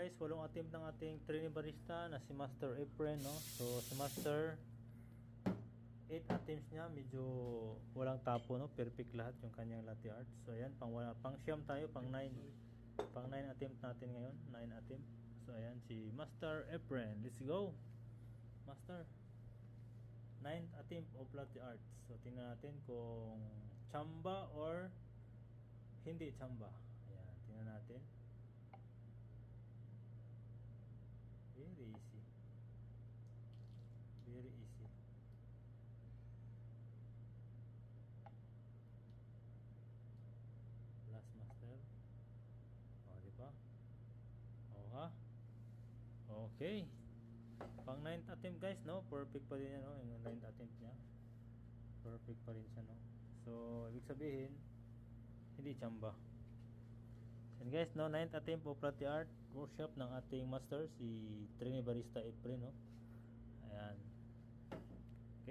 guys, walong attempt ng ating trainee barista na si Master Efren, no? So si Master 8 attempts niya, medyo walang tapo, no? Perfect lahat yung kanyang latte art. So ayan, pang siyam tayo, pang 9 attempt natin ngayon, 9 attempt. So ayan si Master Efren. Let's go. Master 9th attempt of latte art. So tingnan natin kung chamba or hindi chamba. Ayan, tingnan natin. Very easy. Very easy. Last master. O, di ba? O ha? Okay. Pang 9th attempt guys, no? Perfect pa din yan, no? Yung 9th attempt niya. Perfect pa rin siya, no? So, ibig sabihin, hindi chamba. And guys, no, 9th attempt of latte art workshop ng ating master, si trainee barista Efren, no?